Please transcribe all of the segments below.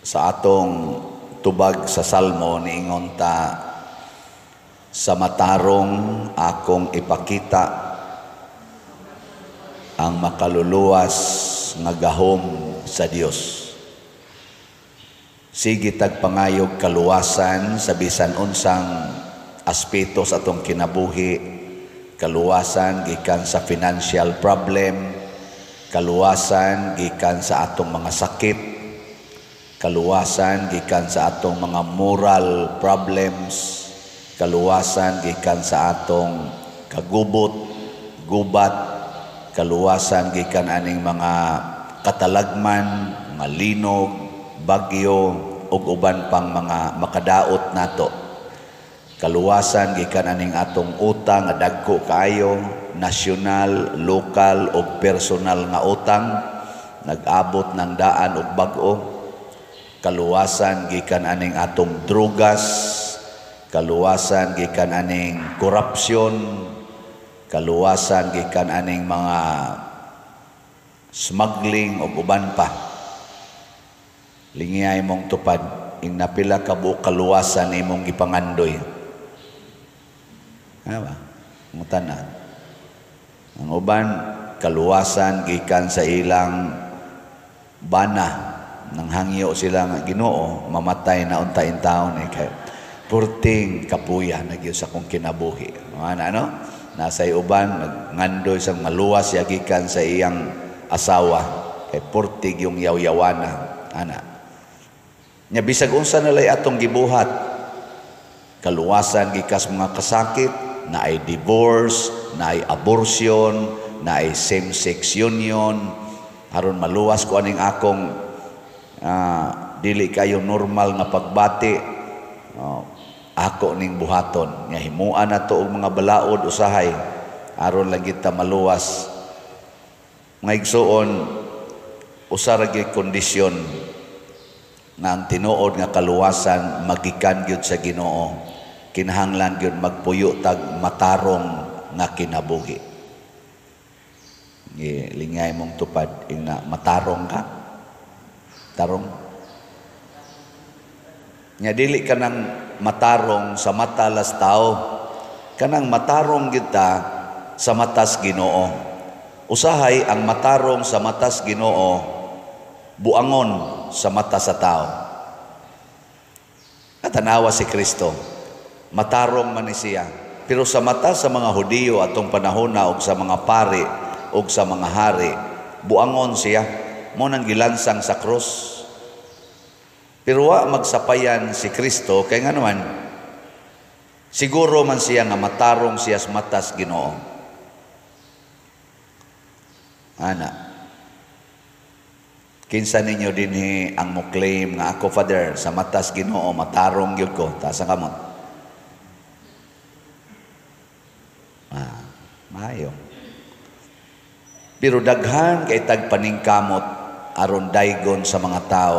Sa atong tubag sa Salmo niingon ta, sa matarong akong ipakita ang makaluluwas nga gahom sa Dios. Sige tagpangayog kaluwasan sa bisan unsang aspeto sa atong kinabuhi, kaluwasan gikan sa financial problem, kaluwasan gikan sa atong mga sakit, kaluwasan gikan sa atong mga moral problems, kaluwasan gikan sa atong kagubot, gubat, kaluwasan gikan aning mga katalagman, mga linog, bagyo, ug uban pang mga makadaot nato. Kaluwasan gikan aning atong utang nga dagko kaayo, nasyonal, lokal ug personal nga utang, nag-abot ng daan ug bag-o. Kaluwasan gikan aning atong drugas, kaluwasan gikan aning korupsyon, kaluwasan gikan aning mga smuggling ug uban pa. Lingiyay mong tupad, ing napila ka buok kaluwasan imong gipangandoy. Ano ba? Mutanan. Ang uban, kaluwasan gikan sa ilang bana, nang hangyo sila nga Ginoo, mamatay na untain taon kay purting kapuya na gyud sa kong kinabuhi. Ano? Nasay uban ngandoy sang maluwas gikan sa iyang asawa kay purtig yung yaw-yawana. Ana. Nya bisag unsa na lay atong gibuhat, kaluwasan gikas mga kasakit, na ay divorce, na ay abortion, na ay same-sex union, aron maluwas ko aning akong dili kayo normal nga pagbati, ako ning buhaton. Nya himuan na to og mga balaod usahay, aron lang kita maluwas. Mga igsoon, usa ra gyud kondisyon nga ang tinuod nga kaluwasan magikan gyud sa Ginoo. Kinahanglan gyud magpuyo tag matarong nga kinabuhi. Lingay mong tupad ina matarong ka. Tarong. Nya dili ka nang matarong sa mata las tao. Kanang matarong gyud ta sa matas Ginoo. Usahay ang matarong sa matas Ginoo, buangon sa mata sa tao. Katanawa si Kristo, matarong man ni siya. Pero sa mata sa mga Hudiyo atong panahona ug sa mga pari ug sa mga hari, buangon siya, mo nang gilansang sa krus. Pero wa magsapayan si Kristo kay nga naman siguro man siya nga matarong siya sa matas Ginoo. Ana. Kinsa ninyo dinhi ang mo claim nga ako, Father, sa matas Ginoo matarong gyud ko, taas ang kamot. Maayo. Pero daghan kay tagpaningkamot aron daygon sa mga tao,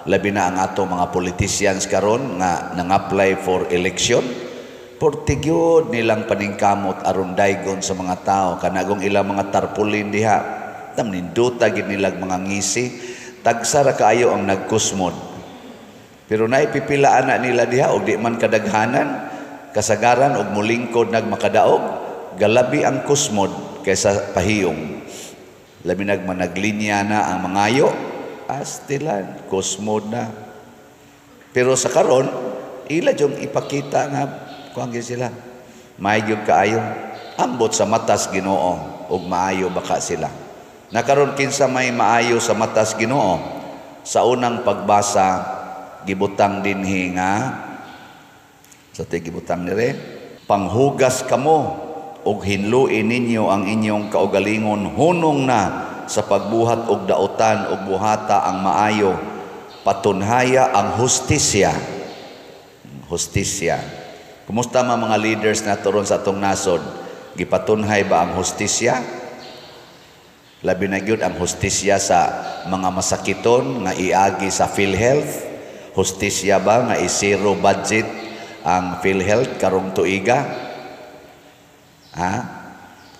labi na ang ato mga politicians karon nga nang-apply for election. Portigyod nilang paningkamot aron daygon sa mga tao, kanagong ilang mga tarpulin diha. Ninduta gid nilang mga ngisi, tagsara kaayo ang nagkusmod. Pero naipipilaan na nila diha og di man kadaghanan, kasagaran og mulingkod nagmakadaog, galabi ang kusmod kaysa pahiyong. Labi naglinya na ang mangayo, astilan, kusmod na. Pero sa karon, ila jung ipakita nga kuang sila. Maayog kaayo, ambot sa matas Ginoo og maayo baka sila. Nakaron kinsa may maayo sa matas Ginoo, sa unang pagbasa gibutang dinhi nga sa gibutang dire, panghugas kamo og hinluin ninyo ang inyong kaugalingon hunong na sa pagbuhat og dautan og buhata ang maayo, patunhaya ang hustisya. Hustisya. Kumusta mga leaders na turon sa atong nasod? Gipatunhay ba ang hustisya? Labi na gyud ang hustisya sa mga masakiton nga iagi sa PhilHealth. Hustisya ba nga i-zero budget ang PhilHealth karong tuiga?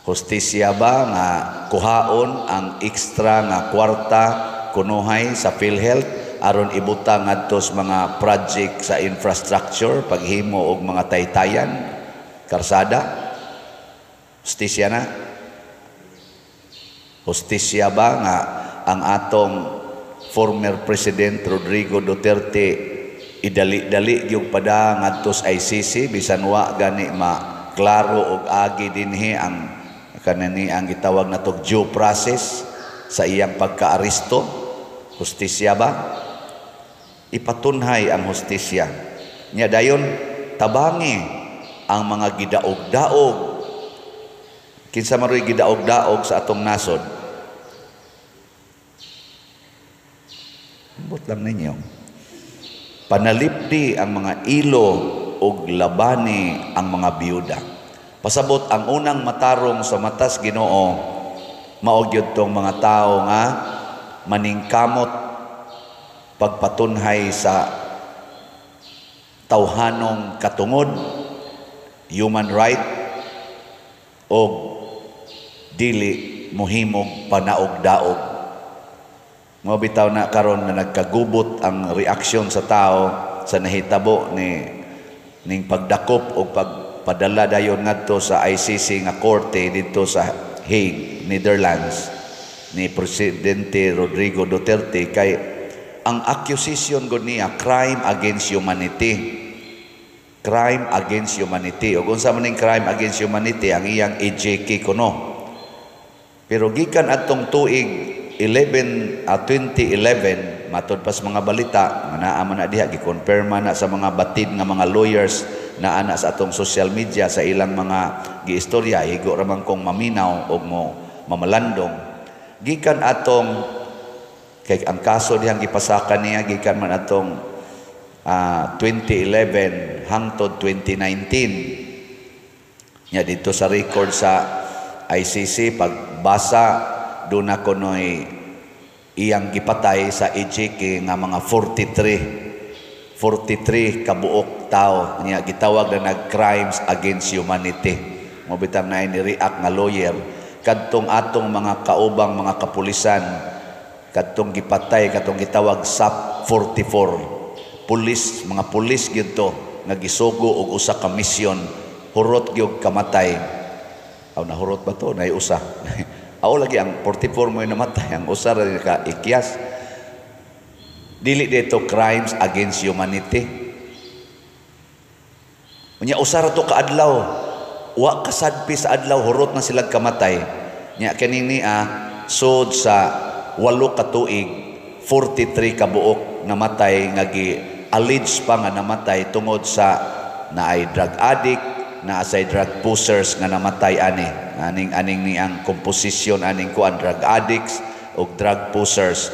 Hustisya ba nga kuhaon ang extra nga kwarta kunuhay sa PhilHealth aron ibutang ngadto sa mga project sa infrastructure, paghimo og mga taytayan, karsada. Hustisya na. Hustisya ba nga ang atong former President Rodrigo Duterte idali-dali yung pada ngadto sa ICC bisan wa gani maklaro og agi dinhi ang kanani ang gitawag natong due process sa iyang pagkaaresto? Hustisya ba? Ipatunhay ang hustisya. Nya dayon tabangi ang mga gidaog-daog. Kinsa maroy gidaog-daog sa atong nasod? Ambot lang ninyo. Panalipdi ang mga ilo ug labani ang mga biyuda. Pasabot ang unang matarong sa matas Ginoo mao gyud tong mga tao nga maningkamot pagpatunhay sa tawhanong katungod, human right o dili mohimong panaog-daog. Mao bitaw na karon na nagkagubot ang reaksyon sa tao sa nahitabo ning pagdakop o pagpadala dayon ngadto sa ICC nga korte dito sa Hague, Netherlands ni Presidente Rodrigo Duterte kay ang accusation gud niya crime against humanity. Crime against humanity. O kung sa maning crime against humanity ang iyang EJK kuno. Pero gikan atong tuig 2011 matud pas mga balita nga naa man na diha gikonfirma na sa mga batid nga mga lawyers na ana sa atong social media sa ilang mga giistorya higo ra man kong maminaw og mo mamalandong gikan atong kay ang kaso dihang gipasakan niya gikan man atong 2011 hangtod 2019 nya dito sa record sa ICC pagbasa doon na kunoy iyang gipatay sa EJK nga mga 43 kabuok tao niya gitawag na nag-crimes against humanity. Mo bitang na ni-react nga lawyer kadtong atong mga kaubang mga kapulisan kadtong gipatay kadtong gitawag SAP 44 pulis mga pulis gyud to nga gisugo og usa ka misyon hurot gyud kamatay. Aw nahurot ba to nay usa Aw lagi ang 44 mo namatay, ang usar ka ikyas. Dili dito crimes against humanity. Unya usar to kaadlaw, wa kasadpi sa adlaw hurot na sila kamatay. Nya kanini sud sa 8 ka tuig 43 ka buok namatay nga gi-allege pa nga namatay tungod sa naay drug addict, na asay drug pushers nga namatay ani. Aning ni ang komposisyon aning kuan drug addicts o drug pushers.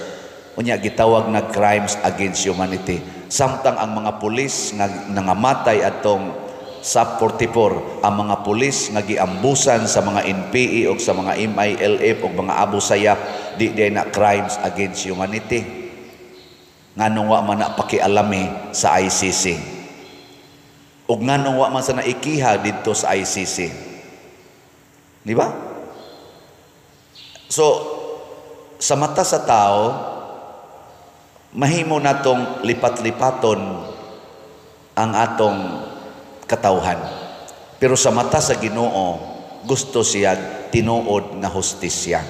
Unya gitawag na crimes against humanity. Samtang ang mga pulis nga nangamatay atong SAP 44, ang mga pulis nga giambusan sa mga NPE o sa mga MILF o mga Abu Sayyaf, di na crimes against humanity. Nganong wa man na pakialami sa ICC. Ug nganong wa man sa naikiha dito sa ICC. Di ba? So, sa mata sa tao, mahimo natong lipat-lipaton ang atong katawhan. Pero sa mata sa Ginoo, gusto siya tinuod nga hustisya.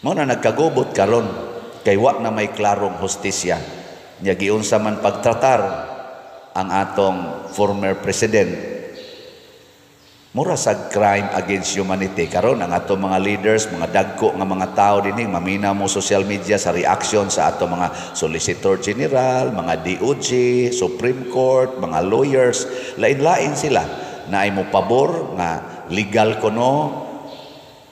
Mao na nagkagubot karon kay wa na may klarong hustisya. Nya giunsa man pagtratar ang atong former president. Mura sa crime against humanity karon ang ato mga leaders, mga dagko nga mga tao dinhi mamina mo social media sa reaction sa ato mga Solicitor General, mga DOJ, Supreme Court, mga lawyers, lain-lain sila na ay mo pabor nga legal kuno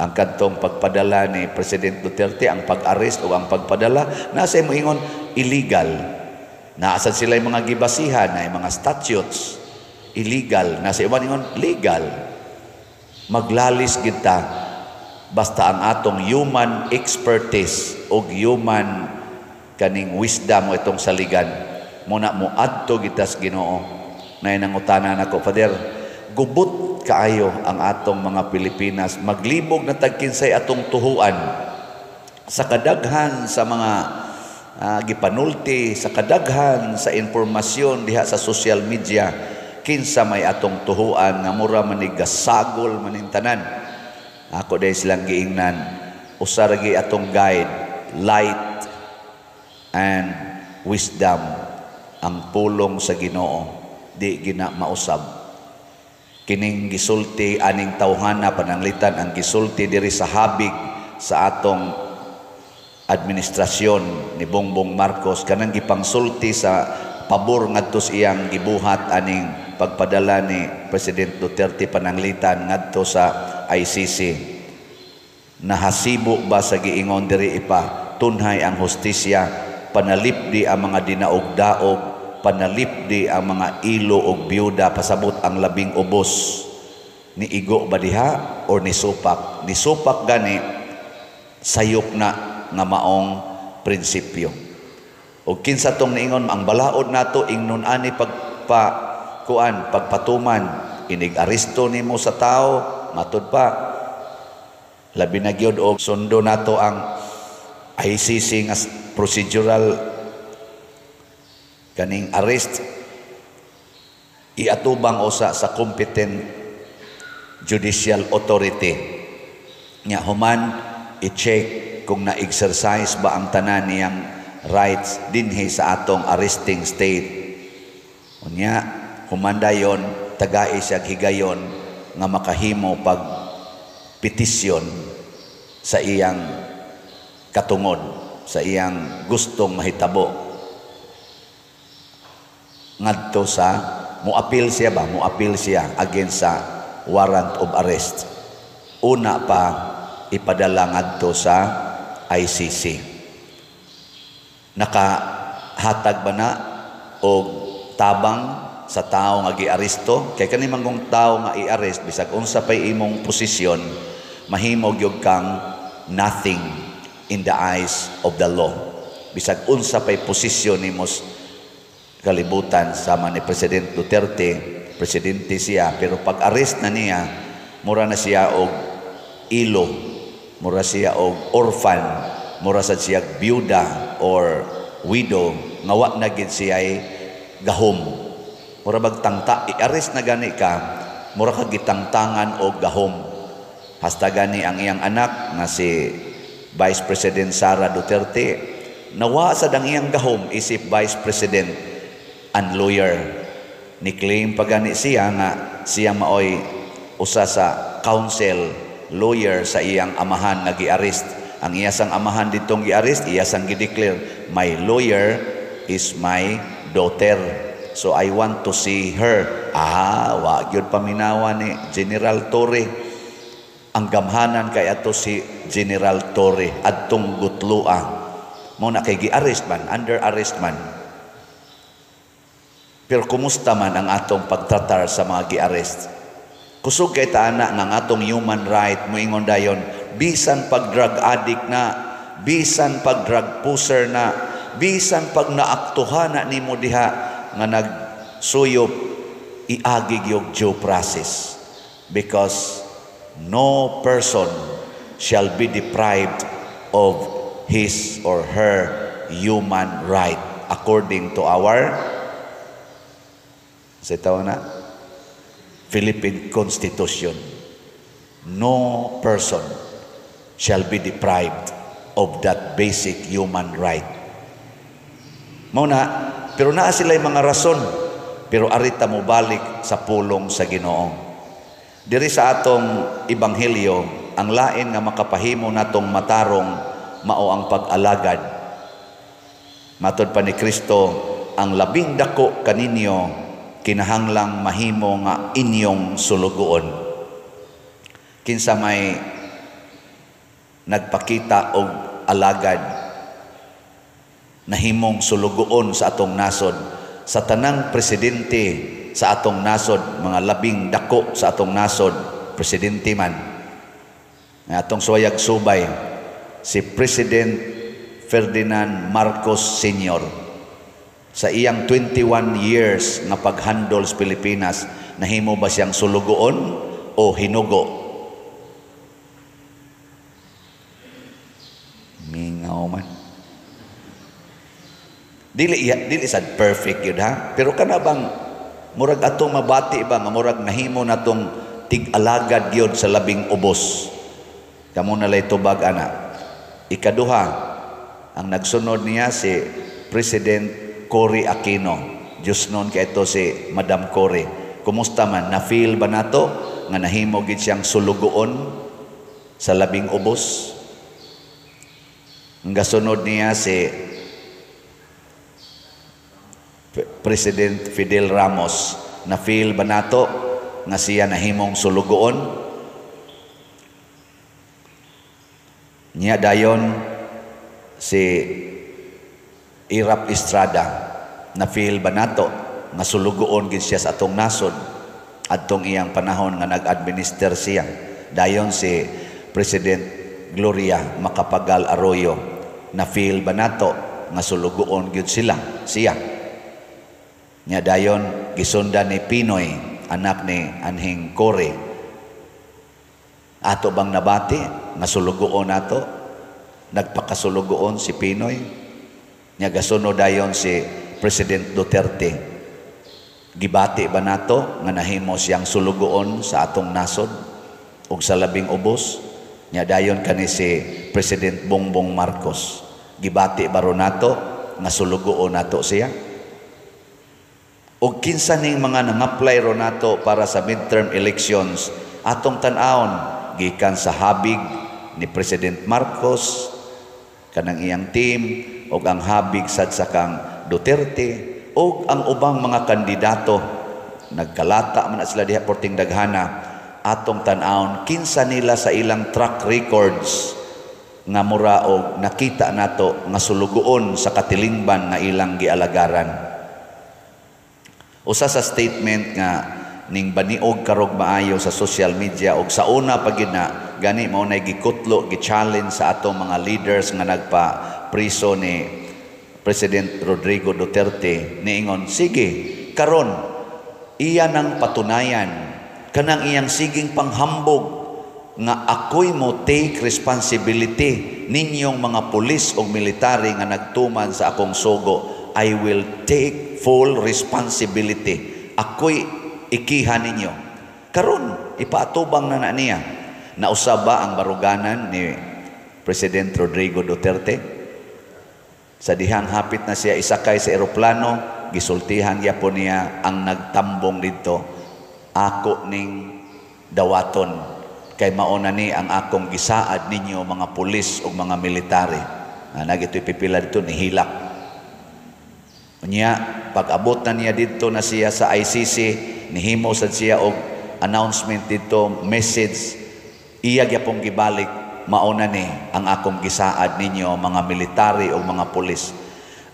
ang kadtong pagpadala ni President Duterte, ang pag-arrest o ang pagpadala, nasa mo ingon illegal. Naasan sila yung mga gibasihan na yung mga statutes illegal, nasa iban ingon legal. Maglalis kita basta ang atong human expertise o human kaning wisdom mo itong saligan muna mo adto gitas Ginoo. Na nangutana nako, Father, gubot kaayo ang atong mga Pilipinas, maglibog na tagkinsay atong tuhuan sa kadaghan sa mga gipanulti sa kadaghan sa informasyon diha sa social media, kinsa may atong tuhuan nga mura manig gasagol maning tanan. Ako day silang giingnan, usa ra gi atong guide, light and wisdom ang pulong sa Ginoo, di gina mausab. Kining gisulti aning tawhana pananglitan ang gisulti diri sa habig sa atong administrasyon ni Bongbong Marcos, kanang gipangsulti sa pabor ngadto iyang gibuhat aning pagpadala ni President Duterte pananglitan ngadto sa ICC. Nahasibo ba sa giingon diri ipa, tunhay ang hustisya, panalipdi ang mga dinaog-daog, panalipdi ang mga ilo og byuda, pasabot ang labing ubos. Ni igo ba diha or ni supak? Ni supak gani sayop na nga maong prinsipyo. O kinsa tong niingon ang balaod nato ingnon ani pagpatuman, inig aresto nimo sa tao, matud pa labi na gyud og sundo nato ang ICC nga procedural kaning arrest, iatubang usa sa competent judicial authority nga human i-check kung na-exercise ba ang tanan niyang rights dinhi sa atong arresting state. Unya, humandayon, tagai siya higayon nga makahimo pag petisyon sa iyang katungod, sa iyang gustong mahitabo. Ngadto sa, muapil siya against sa warrant of arrest. Una pa, ipadala ngadto sa ICC. Nakahatag ba na og tabang sa tao nga giaresto? Kay kani manggong tao nga i-arrest, bisag unsa pay imong posisyon, mahimo gyud kang nothing in the eyes of the law. Bisag unsa pay posisyon nimo kalibutan sama ni President Duterte, presidente siya, pero pag-arrest na niya, mura na siya og ilo, mura siya og orphan, mura sa siya byuda or widow, nga wa na gid siya ay gahom. Mura bagtangta, i-arrest na gani ka, mura ka gitangtangan og gahom. Hasta gani ang iyang anak nga si Vice President Sara Duterte, nawa sa dang iyang gahom isip Vice President and lawyer. Ni-claim pa gani siya nga siya maoy usa sa counsel lawyer sa iyang amahan nga gi-arrest. Ang iyasang amahan ditong gi-arrest, iyasang gi-declare, my lawyer is my daughter, so I want to see her. Wa gyud paminawa ni General Torre. Ang gamhanan kay ato si General Torre adtong gutlua. Mo na kay gi-arrest man, under arrest man. Pero kumusta man ang atong pagtratar sa mga gi-arrest? Kusog kay taana ng atong human right, moingon dayon, bisan pag drug addict na, bisan pag drug pusher na, bisan pag naaktuhan na nimo diha nga nagsuyop, iagig yung due process, because no person shall be deprived of his or her human right according to our Philippine Constitution. No person shall be deprived of that basic human right. Muna, pero naa sila yung mga rason, pero arita mo balik sa pulong sa Ginoo. Diri sa atong ebanghelyo, ang lain nga makapahimo natong matarong mao ang pag-alagad. Matod pa ni Kristo, ang labing dako kaninyo kinahanglang mahimo nga inyong sulugoon. Kinsa may nagpakita og alagad nahimong sulugoon sa atong nasod, sa tanang presidente sa atong nasod, mga labing dako sa atong nasod, presidente man nga atong suwayag subay, si President Ferdinand Marcos Sr. Sa iyang 21 years na paghandol sa Pilipinas, nahimo ba siyang sulugoon o hinugo? Mingaw man. Dili sad perfect yun ha. Pero kana bang murag atong mabati ba nga murag nahimo natong tig-alagad yun sa labing ubos. Kamo na lay tubag ana. Ikaduha, ang nagsunod niya si President Cory Aquino. Diyos noon kay ito si Madam Cory. Kumusta man? Na-feel ba nato nga nahimo gid siyang sulugoon sa labing ubos? Ang gasunod niya si President Fidel Ramos. Na-feel ba nato nga siya nahimong sulugoon? Niya dayon si Irap Estrada. Na-feel ba nato nga sulugoon gid siya sa atong nasod adtong iyang panahon nga nag-administer siya? Dayon si President Gloria Macapagal Arroyo. Na-feel ba nato nga sulugoon gid siya? Nya dayon gisundan ni Pinoy, anak ni Anhing Cory. Ato bang nabati nga sulugoon nato? Nagpakasulugoon si Pinoy. Nya gasunod dayon si President Duterte. Gibati ba nato nga nahimo siyang sulugoon sa atong nasod ug sa labing ubos? Nya dayon kani si President Bongbong Marcos. Gibati ba ro nato nga sulugoon nato siya? O kinsa ning mga nang-apply ro nato para sa midterm elections atong tan-awon gikan sa habig ni President Marcos kanang iyang team o ang habig sad sa kang Duterte o ang ubang mga kandidato nagkalata man sila diha porting daghana atong tan-awon kinsa nila sa ilang track records nga mura og nakita nato nga sulugoon sa katilingban nga ilang gialagaran. Usa sa statement nga ning baniog karog maayo sa social media og sa una pagid na gani mao nay gikutlo gi-challenge sa atong mga leaders nga nagpa-priso ni President Rodrigo Duterte niingon sige karon iya nang patunayan kanang iyang siging panghambog nga ako'y mo take responsibility ninyong mga pulis o military nga nagtuman sa akong sugo. I will take full responsibility. Ako'y ikihan ninyo. Karon ipaatubang na niya. Nausa ba ang baruganan ni President Rodrigo Duterte? Sa dihang hapit na siya isakay sa eroplano, gisultihan niya po niya ang nagtambong dito. Ako ning dawaton. Kay mauna ni ang akong gisaad ninyo mga pulis o mga military. Nagito'y pipila dito ni Hilak. Unya, pag-abot na niya dito na siya sa ICC, nihimo sad siya og announcement dito, message, iya gyapong gibalik, mauna ni ang akong gisaad ninyo mga military o mga pulis.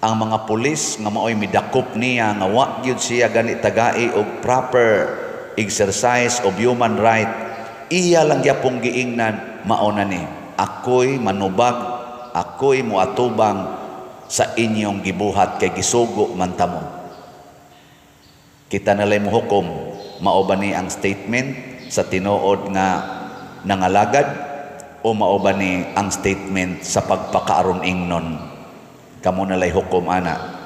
Ang mga pulis nga maoy midakop niya nga wa gyud siya gani tagai og proper exercise of human right, iya lang gyapong giingnan mauna ni. Ako'y manubag, ako'y muatubang sa inyong gibuhat kay gisugo man tamo. Kita nalay mo hukom, mao ba ni ang statement sa tinuod nga nangalagad o mao ba ni ang statement sa pagpakaaron ingnon? Kamo nalay hukom ana.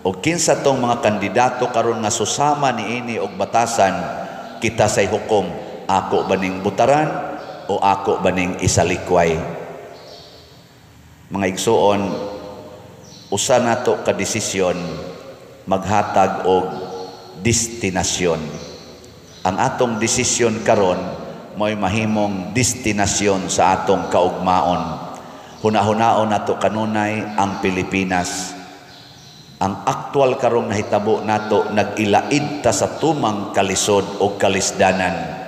O kinsa tong mga kandidato karon nga susama niini og batasan, kita say hukom, ako ba ning butaran o ako ba ning isalikway? Mga igsuon, usa nato ka desisyon maghatag og destinasyon. Ang atong desisyon karon mo'y mahimong destinasyon sa atong kaugmaon. Hunahunahon nato kanunay ang Pilipinas. Ang aktual karong nahitabo nato nag-ilaid ta sa tumang kalisod o kalisdanan.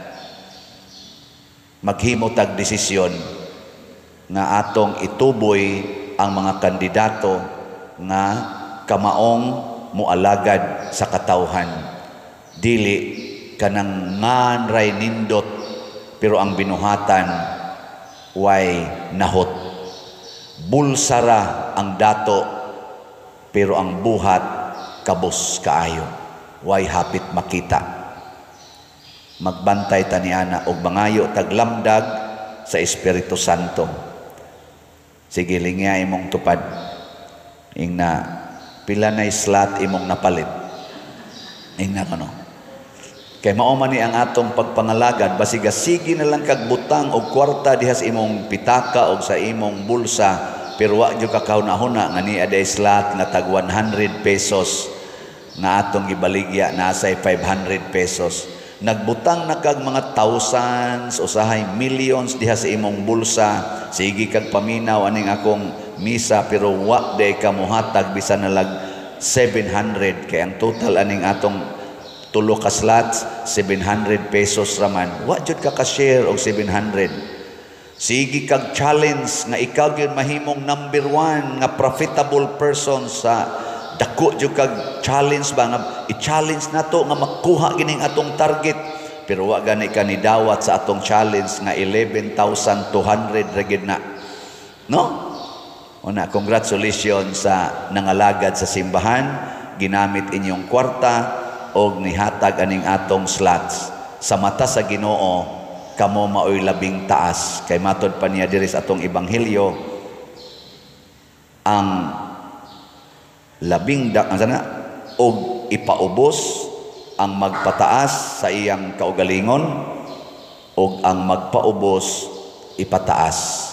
Maghimo tag desisyon nga atong ituboy ang mga kandidato nga kamaong mualagad sa katawhan. Dili kanang nganray nindot pero ang binuhatan way nahot. Bulsara ang dato pero ang buhat kabos kaayo. Way hapit makita. Magbantay taniana og mangayo taglamdag sa Espiritu Santo. Sige lingya imong tupad. Ingna pila na slot imong napalit. Ingnan ko no. Kay mao man ni ang atong pagpangalagad, basiga sige na lang kag butang og kwarta diha sa imong pitaka o sa imong bulsa, pero wa gyud ka kahuna-huna nga ni aday slot nga tag 100 pesos na atong gibaligya, nasay 500 pesos. Nagbutang na kag mga thousands, usahay millions diha sa imong bulsa, sige kag paminaw aning akong misa, pero wa day ka mohatag bisan na lag 700, kay ang total aning atong tulo ka slots 700 pesos raman, wa jud ka ka-share og 700. Sige kag challenge nga ikaw gyud mahimong number 1 nga profitable person sa dako jud kag challenge ba nga i-challenge nato nga makuha gining atong target, pero wa gani ka ni dawat sa atong challenge nga 11,200 ra gid na, no? Una, congratulations sa nangalagad sa simbahan, ginamit inyong kwarta o nihatag aning atong slots. Sa mata sa Ginoo, kamo maoy labing taas. Kay matod pa niya diri sa atong ebanghelyo, ang labing og ipaubos ang magpataas sa iyang kaugalingon, og ang magpaubos ipataas.